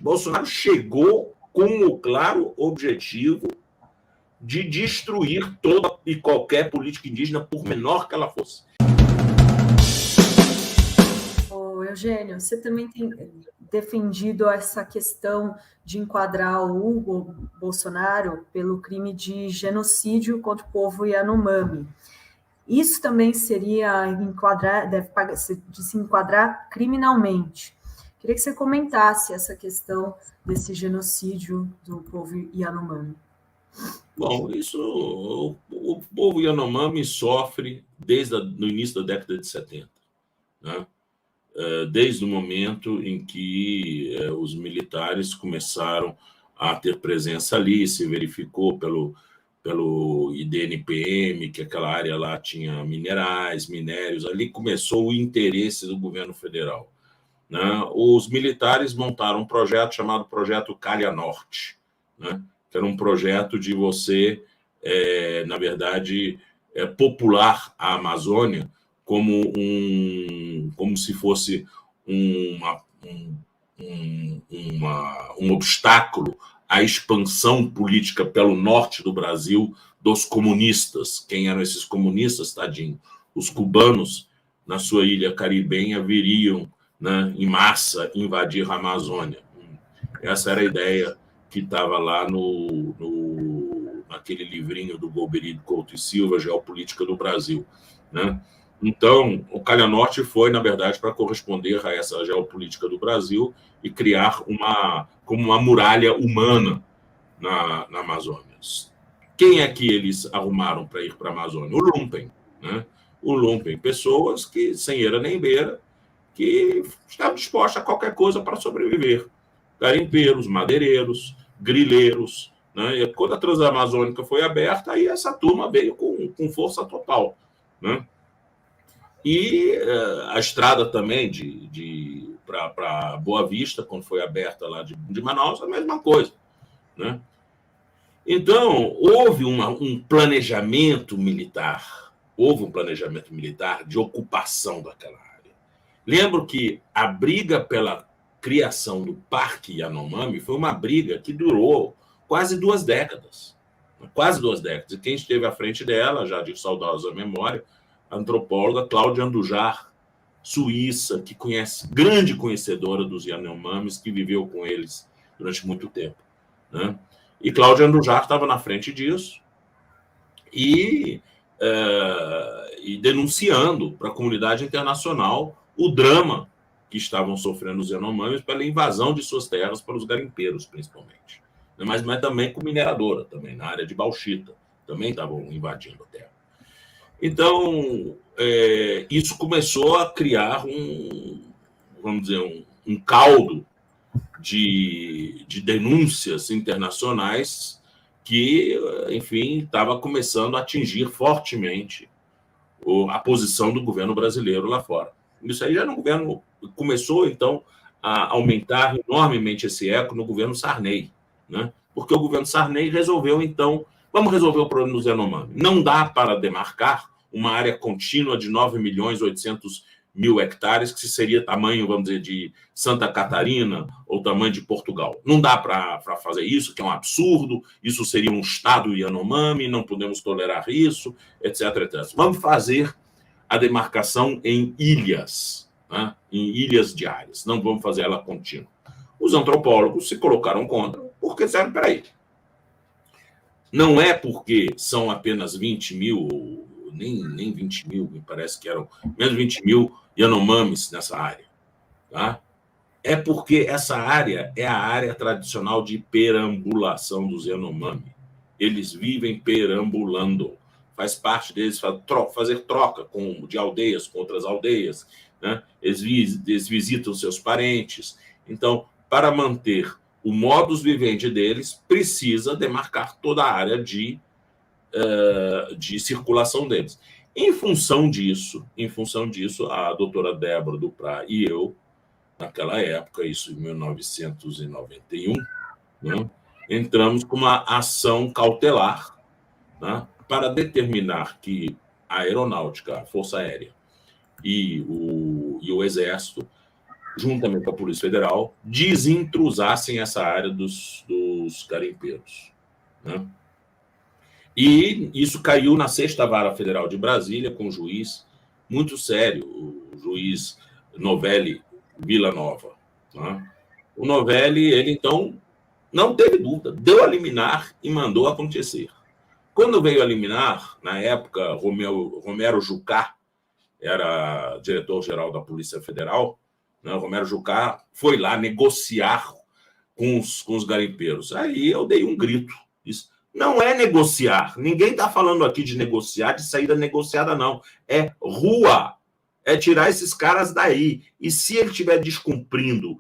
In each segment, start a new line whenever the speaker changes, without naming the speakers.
Bolsonaro chegou com o claro objetivo de destruir toda e qualquer política indígena, por menor que ela fosse.
Eugênio, você também tem defendido essa questão de enquadrar o Hugo Bolsonaro pelo crime de genocídio contra o povo Yanomami. Isso também seria de se enquadrar criminalmente. Queria que você comentasse essa questão desse genocídio do povo Yanomami.
Bom, isso o povo Yanomami sofre desde o início da década de 70, né? Desde o momento em que os militares começaram a ter presença ali, se verificou pelo IDNPM, que aquela área lá tinha minerais, minérios, ali começou o interesse do governo federal, né? Os militares montaram um projeto chamado Projeto Calha Norte, né? Que era um projeto de você, na verdade, popular a Amazônia como se fosse um obstáculo à expansão política pelo norte do Brasil dos comunistas. Quem eram esses comunistas, tadinho? Os cubanos, na sua ilha caribenha, viriam, né, em massa invadir a Amazônia. Essa era a ideia que estava lá naquele livrinho do Golbery Couto e Silva, Geopolítica do Brasil, né? Então, o Calha Norte foi, na verdade, para corresponder a essa geopolítica do Brasil e criar como uma muralha humana na Amazônia. Quem é que eles arrumaram para ir para a Amazônia? O Lumpen, né? O Lumpen, pessoas que, sem eira nem beira, que estavam dispostas a qualquer coisa para sobreviver. Garimpeiros, madeireiros, grileiros, né? E quando a Transamazônica foi aberta, aí essa turma veio com força total, né? E a estrada também para Boa Vista, quando foi aberta lá de Manaus, a mesma coisa, né? Então, houve um planejamento militar, de ocupação daquela área. Lembro que a briga pela criação do Parque Yanomami foi uma briga que durou quase 2 décadas. E quem esteve à frente dela, já de saudosa memória, a antropóloga Cláudia Andujar, suíça, que grande conhecedora dos Yanomamis, que viveu com eles durante muito tempo, né? E Cláudia Andujar estava na frente disso e denunciando para a comunidade internacional o drama que estavam sofrendo os Yanomamis pela invasão de suas terras para os garimpeiros, principalmente. Mas também com mineradora, também na área de bauxita, também estavam invadindo a terra. Então, isso começou a criar um caldo de denúncias internacionais que, enfim, estava começando a atingir fortemente a posição do governo brasileiro lá fora. Isso aí já no governo começou, então, a aumentar enormemente esse eco no governo Sarney, né? Porque o governo Sarney resolveu, então, vamos resolver o problema do Yanomami. Não dá para demarcar uma área contínua de 9.800.000 hectares, que seria tamanho, vamos dizer, de Santa Catarina ou tamanho de Portugal. Não dá para fazer isso, que é um absurdo, isso seria um estado Yanomami, não podemos tolerar isso, etc, etc. Vamos fazer a demarcação em ilhas, né? Em ilhas diárias, não vamos fazer ela contínua. Os antropólogos se colocaram contra, porque disseram, peraí, não é porque são apenas 20 mil, nem 20 mil, me parece que eram menos 20 mil Yanomamis nessa área, tá? É porque essa área é a área tradicional de perambulação dos Yanomami. Eles vivem perambulando. Faz parte deles fazer troca de aldeias com outras aldeias, né? Eles visitam seus parentes. Então, para manter o modus vivendi deles, precisa demarcar toda a área de circulação deles. Em função disso, a doutora Débora Duprá e eu, naquela época, isso em 1991, né, entramos com uma ação cautelar, né, para determinar que a aeronáutica, a Força Aérea e o Exército juntamente com a Polícia Federal, desintrusassem essa área dos garimpeiros, né? E isso caiu na 6ª Vara Federal de Brasília, com um juiz muito sério, o juiz Novelli Villanova, né? O Novelli, ele, então, não teve dúvida, deu a liminar e mandou acontecer. Quando veio a liminar, na época, Romero Jucá era diretor-geral da Polícia Federal, né? Romero Jucá foi lá negociar com os garimpeiros. Aí eu dei um grito. Isso não é negociar. Ninguém está falando aqui de negociar, de saída negociada, não. É rua. É tirar esses caras daí. E se ele estiver descumprindo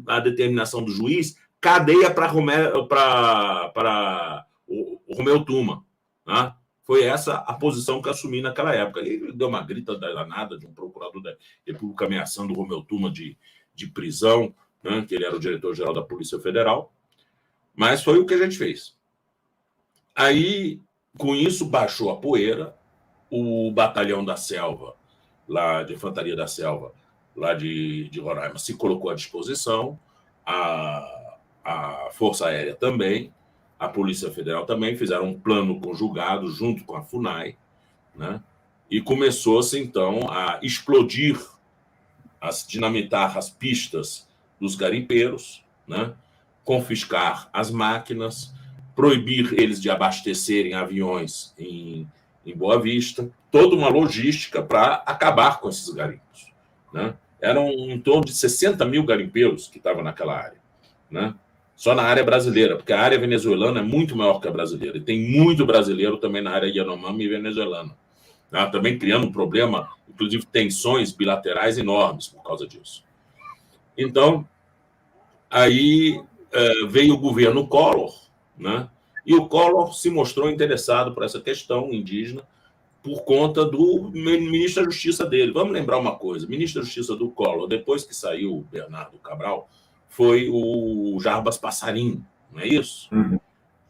a determinação do juiz, cadeia para o Romeu Tuma. Né? Foi essa a posição que assumi naquela época. Ele deu uma grita danada de um procurador da República ameaçando o Romeu Tuma de prisão, né? Que ele era o diretor-geral da Polícia Federal. Mas foi o que a gente fez. Aí, com isso, baixou a poeira, o Batalhão da Selva, lá de Infantaria da Selva, lá de Roraima, se colocou à disposição, a Força Aérea também, a Polícia Federal também, fizeram um plano conjugado junto com a FUNAI, né? E começou-se, então, a explodir, a dinamitar as pistas dos garimpeiros, né? Confiscar as máquinas, proibir eles de abastecerem aviões em Boa Vista, toda uma logística para acabar com esses garimpos, né? Eram em torno de 60 mil garimpeiros que estavam naquela área, né? Só na área brasileira, porque a área venezuelana é muito maior que a brasileira, e tem muito brasileiro também na área Yanomami e venezuelana, né? Também criando um problema, inclusive tensões bilaterais enormes por causa disso. Então, aí veio o governo Collor, né? E o Collor se mostrou interessado por essa questão indígena por conta do ministro da Justiça dele. Vamos lembrar uma coisa, o ministro da Justiça do Collor, depois que saiu o Bernardo Cabral, foi o Jarbas Passarinho, não é isso? Uhum.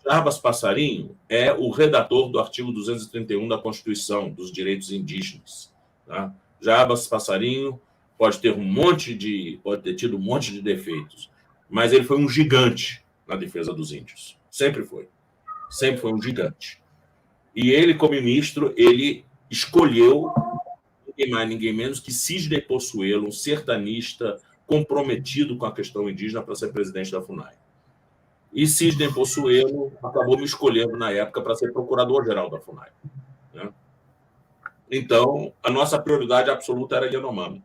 Jarbas Passarinho é o redator do artigo 231 da Constituição dos Direitos Indígenas. Tá? Jarbas Passarinho pode ter tido um monte de defeitos, mas ele foi um gigante na defesa dos índios. Sempre foi um gigante. E ele, como ministro, ele escolheu ninguém mais, ninguém menos que Sidney Possuelo, um sertanista comprometido com a questão indígena, para ser presidente da FUNAI. E Sidney Possuelo acabou me escolhendo na época para ser procurador-geral da FUNAI, né? Então, a nossa prioridade absoluta era Yanomami,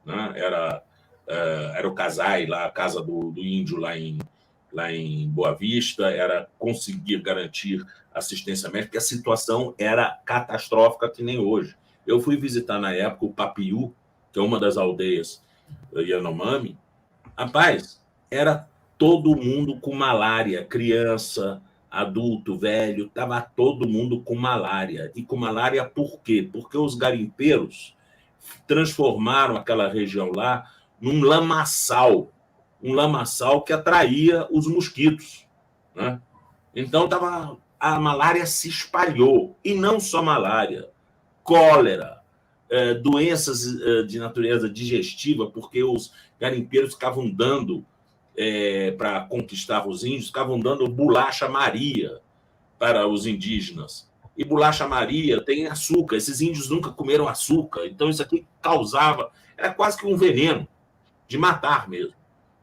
né? Era o Casai, lá, a casa do índio lá em Boa Vista, era conseguir garantir assistência médica, porque a situação era catastrófica que nem hoje. Eu fui visitar na época o Papiú, que é uma das aldeias Yanomami. Rapaz, era todo mundo com malária, criança, adulto, velho, estava todo mundo com malária. E com malária por quê? Porque os garimpeiros transformaram aquela região lá num lamaçal, um lamaçal que atraía os mosquitos, né? Então a malária se espalhou, e não só malária, cólera, doenças de natureza digestiva, porque os garimpeiros ficavam dando, para conquistar os índios, ficavam dando bolacha Maria para os indígenas. E bolacha Maria tem açúcar, esses índios nunca comeram açúcar, então isso aqui era quase que um veneno, de matar mesmo,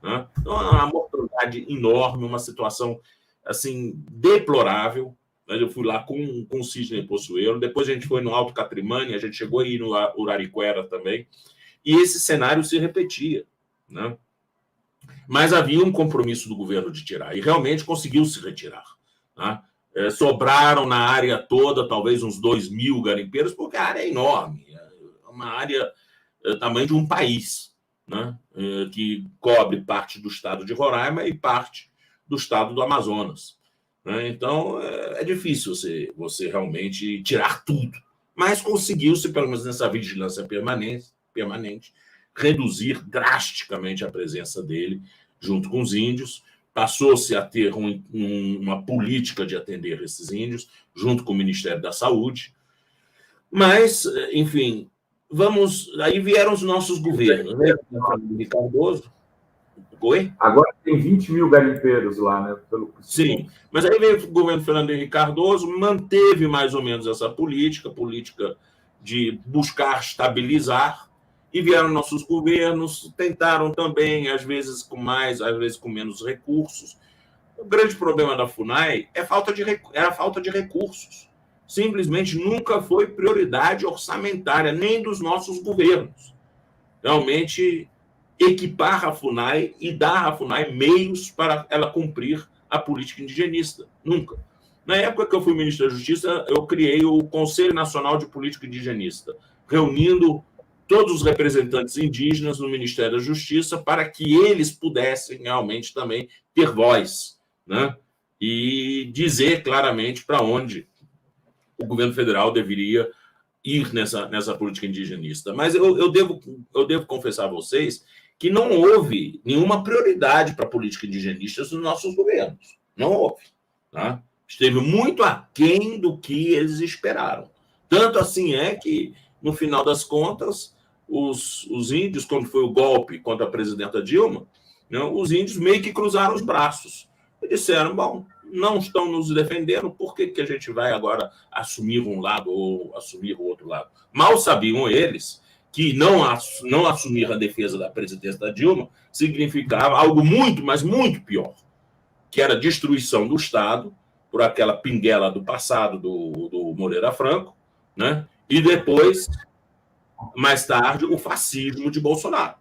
né? Então, uma mortalidade enorme, uma situação assim deplorável. Eu fui lá com o Sidney Possuelo, depois a gente foi no Alto Catrimani, a gente chegou aí no Urariquera também, e esse cenário se repetia, né? Mas havia um compromisso do governo de tirar, e realmente conseguiu se retirar, né? Sobraram na área toda talvez uns 2.000 garimpeiros, porque a área é enorme, é uma área tamanho de um país, né? Que cobre parte do estado de Roraima e parte do estado do Amazonas, né? Então, é difícil você realmente tirar tudo, mas conseguiu-se, pelo menos nessa vigilância permanente, reduzir drasticamente a presença dele junto com os índios. Passou-se a ter uma política de atender esses índios, junto com o Ministério da Saúde. Mas, enfim, Aí vieram os nossos governos, né? De Cardoso. Oi?
Agora tem 20 mil garimpeiros lá, né?
Sim, mas aí veio o governo Fernando Henrique Cardoso, manteve mais ou menos essa política de buscar estabilizar, e vieram nossos governos, tentaram também, às vezes com mais, às vezes com menos recursos. O grande problema da FUNAI era a falta de recursos. Simplesmente nunca foi prioridade orçamentária, nem dos nossos governos. Realmente, equipar a FUNAI e dar à FUNAI meios para ela cumprir a política indigenista. Nunca. Na época que eu fui ministro da Justiça, eu criei o Conselho Nacional de Política Indigenista, reunindo todos os representantes indígenas no Ministério da Justiça para que eles pudessem realmente também ter voz, né? E dizer claramente para onde o governo federal deveria ir nessa política indigenista. Mas eu devo confessar a vocês que não houve nenhuma prioridade para a política indigenista nos nossos governos. Não houve. Tá? Esteve muito aquém do que eles esperaram. Tanto assim é que, no final das contas, os índios, quando foi o golpe contra a presidenta Dilma, né, os índios meio que cruzaram os braços e disseram, bom, não estão nos defendendo, por que a gente vai agora assumir um lado ou assumir o outro lado? Mal sabiam eles que não assumir a defesa da presidência da Dilma significava algo muito, mas muito pior, que era a destruição do Estado por aquela pinguela do passado do Moreira Franco, né? E depois, mais tarde, o fascismo de Bolsonaro.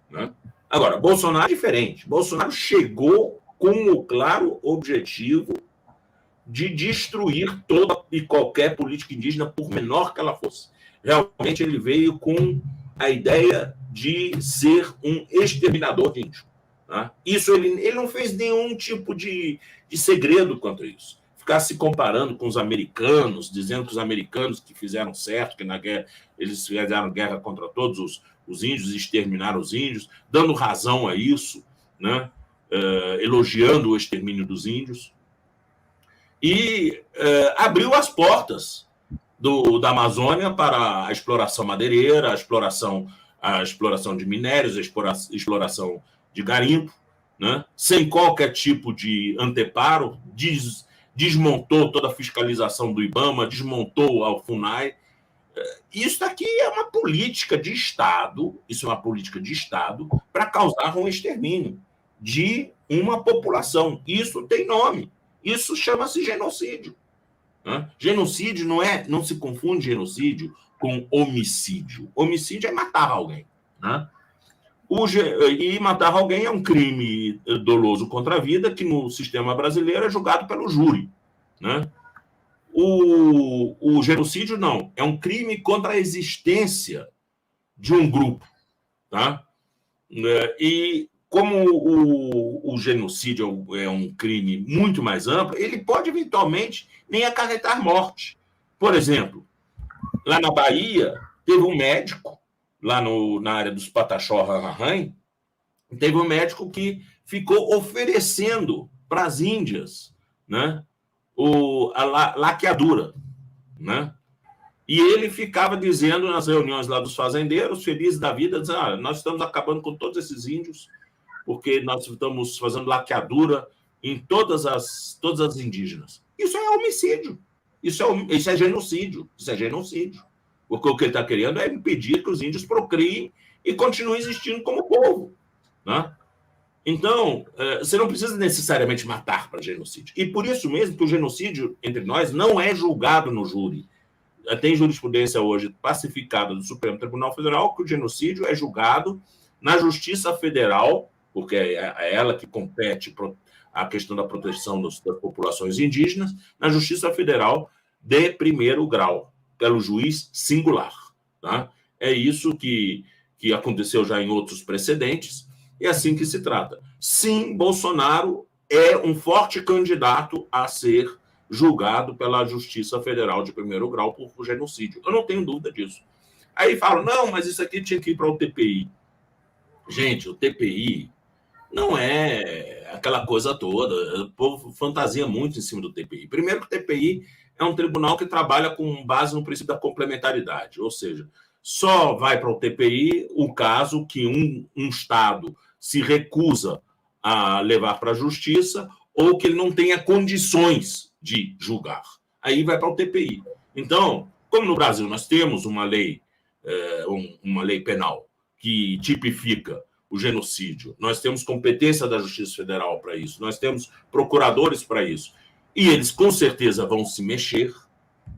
Né? Agora, Bolsonaro é diferente. Bolsonaro chegou com o claro objetivo de destruir toda e qualquer política indígena, por menor que ela fosse. Realmente, ele veio com a ideia de ser um exterminador de índio. Tá? Isso ele não fez nenhum tipo de segredo quanto a isso. Ficar se comparando com os americanos, dizendo que os americanos que fizeram certo, que na guerra eles fizeram guerra contra todos os índios, exterminaram os índios, dando razão a isso, né? Elogiando o extermínio dos índios. E abriu as portas da Amazônia para a exploração madeireira, a exploração de minérios, a exploração de garimpo, né? Sem qualquer tipo de anteparo, desmontou toda a fiscalização do IBAMA, desmontou a FUNAI. Isso aqui é uma política de Estado, para causar um extermínio de uma população. Isso tem nome. Isso chama-se genocídio. Né? Genocídio não se confunde genocídio com homicídio. Homicídio é matar alguém. Né? E matar alguém é um crime doloso contra a vida que no sistema brasileiro é julgado pelo júri. Né? O genocídio não, é um crime contra a existência de um grupo. Tá? E como o genocídio é um crime muito mais amplo, ele pode eventualmente nem acarretar morte. Por exemplo, lá na Bahia, teve um médico, lá na área dos Pataxó-Rarraém, teve um médico que ficou oferecendo para as índias, né, a laqueadura. Né? E ele ficava dizendo nas reuniões lá dos fazendeiros, felizes da vida, dizendo, nós estamos acabando com todos esses índios, porque nós estamos fazendo laqueadura em todas as indígenas. Isso é homicídio. Isso é genocídio. Isso é genocídio. Porque o que ele está querendo é impedir que os índios procriem e continuem existindo como povo. Né? Então, você não precisa necessariamente matar para genocídio. E por isso mesmo que o genocídio entre nós não é julgado no júri. Tem jurisprudência hoje pacificada do Supremo Tribunal Federal que o genocídio é julgado na Justiça Federal, porque é ela que compete a questão da proteção das populações indígenas, na Justiça Federal de primeiro grau, pelo juiz singular. Tá? É isso que aconteceu já em outros precedentes, é assim que se trata. Sim, Bolsonaro é um forte candidato a ser julgado pela Justiça Federal de primeiro grau por genocídio. Eu não tenho dúvida disso. Aí falam, não, mas isso aqui tinha que ir para o TPI. Gente, o TPI não é aquela coisa toda. O povo fantasia muito em cima do TPI. Primeiro que o TPI é um tribunal que trabalha com base no princípio da complementaridade, ou seja, Só vai para o TPI o caso que um Estado se recusa a levar para a justiça ou que ele não tenha condições de julgar. Aí vai para o TPI. Então, como no Brasil nós temos uma lei penal que tipifica o genocídio, nós temos competência da Justiça Federal para isso, nós temos procuradores para isso, e eles com certeza vão se mexer,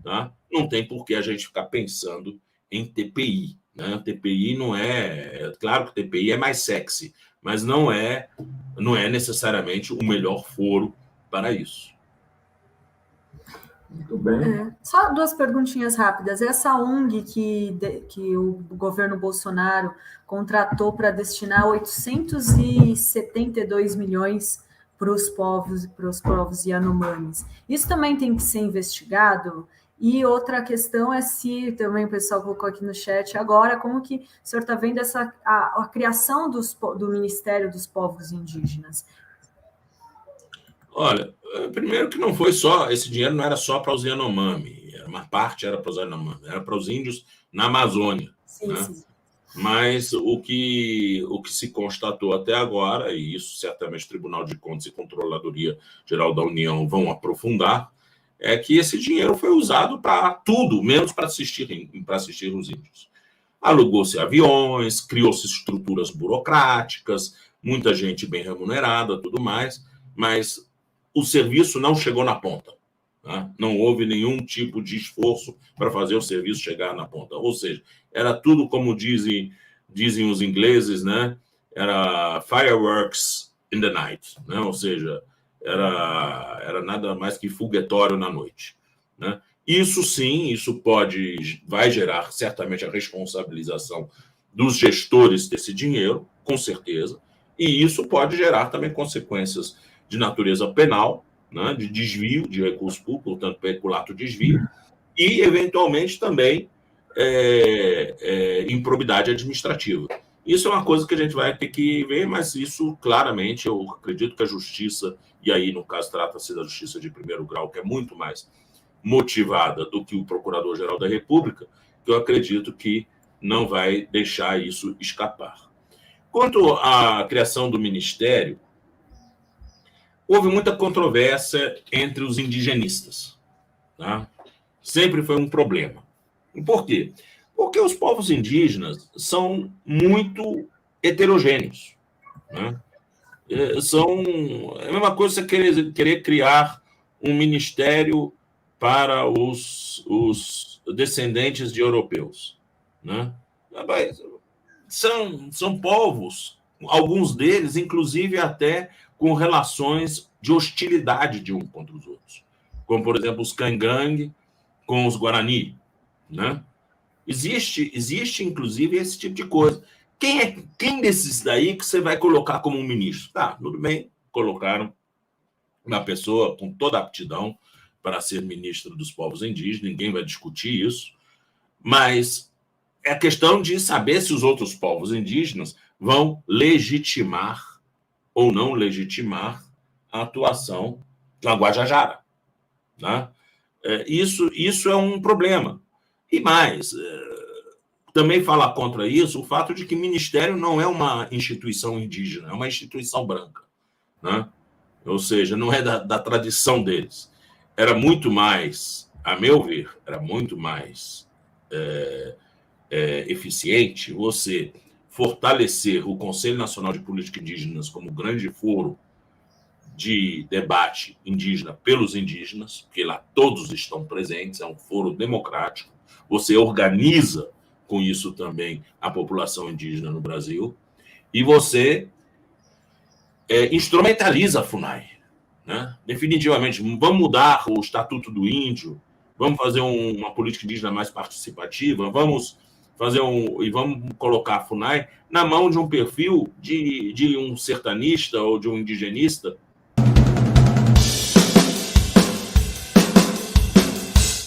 tá? Não tem por que a gente ficar pensando em TPI. Né? TPI não é... Claro que TPI é mais sexy, mas não é necessariamente o melhor foro para isso.
Muito bem.
Só 2 perguntinhas rápidas. Essa ONG que o governo Bolsonaro contratou para destinar 872 milhões para os povos Yanomamis, isso também tem que ser investigado? E outra questão é se, também o pessoal colocou aqui no chat agora, como que o senhor está vendo a criação do Ministério dos Povos Indígenas?
Olha, primeiro que não foi só, esse dinheiro não era só para os Yanomami, uma parte era para os Yanomami, era para os índios na Amazônia. Sim, né? Sim. Mas o que se constatou até agora, e isso certamente o Tribunal de Contas e Controladoria Geral da União vão aprofundar, é que esse dinheiro foi usado para tudo, menos para assistir os índios. Alugou-se aviões, criou-se estruturas burocráticas, muita gente bem remunerada, tudo mais, mas o serviço não chegou na ponta. Tá? Não houve nenhum tipo de esforço para fazer o serviço chegar na ponta. Ou seja, era tudo como dizem os ingleses, né? Era fireworks in the night, né? Ou seja, era nada mais que foguetório na noite. Né? Isso sim, vai gerar certamente a responsabilização dos gestores desse dinheiro, com certeza, e isso pode gerar também consequências de natureza penal, né, de desvio de recursos públicos, portanto, peculato desvio, e, eventualmente, também improbidade administrativa. Isso é uma coisa que a gente vai ter que ver, mas isso, claramente, eu acredito que a justiça, e aí, no caso, trata-se da justiça de primeiro grau, que é muito mais motivada do que o Procurador-Geral da República, que eu acredito que não vai deixar isso escapar. Quanto à criação do Ministério, houve muita controvérsia entre os indigenistas. Tá? Sempre foi um problema. E por quê? Porque os povos indígenas são muito heterogêneos. Né? É a mesma coisa você querer criar um ministério para os descendentes de europeus. Né? São povos, alguns deles, inclusive, até com relações de hostilidade de um contra os outros. Como, por exemplo, os Cangangue com os Guarani. Né? Existe, inclusive, esse tipo de coisa. Quem desses daí que você vai colocar como um ministro? Tá, tudo bem, colocaram uma pessoa com toda a aptidão para ser ministro dos povos indígenas, ninguém vai discutir isso, mas é a questão de saber se os outros povos indígenas vão legitimar ou não legitimar a atuação da Guajajara. Né? Isso é um problema. E mais, também fala contra isso o fato de que o Ministério não é uma instituição indígena, é uma instituição branca. Né? Ou seja, não é da tradição deles. Era muito mais, a meu ver, era muito mais eficiente você fortalecer o Conselho Nacional de Política Indígenas como grande foro de debate indígena pelos indígenas, porque lá todos estão presentes, é um foro democrático, você organiza com isso também a população indígena no Brasil, e você instrumentaliza a FUNAI. Né? Definitivamente, vamos mudar o Estatuto do Índio, vamos fazer uma política indígena mais participativa, vamos colocar a FUNAI na mão de um perfil de um sertanista ou de um indigenista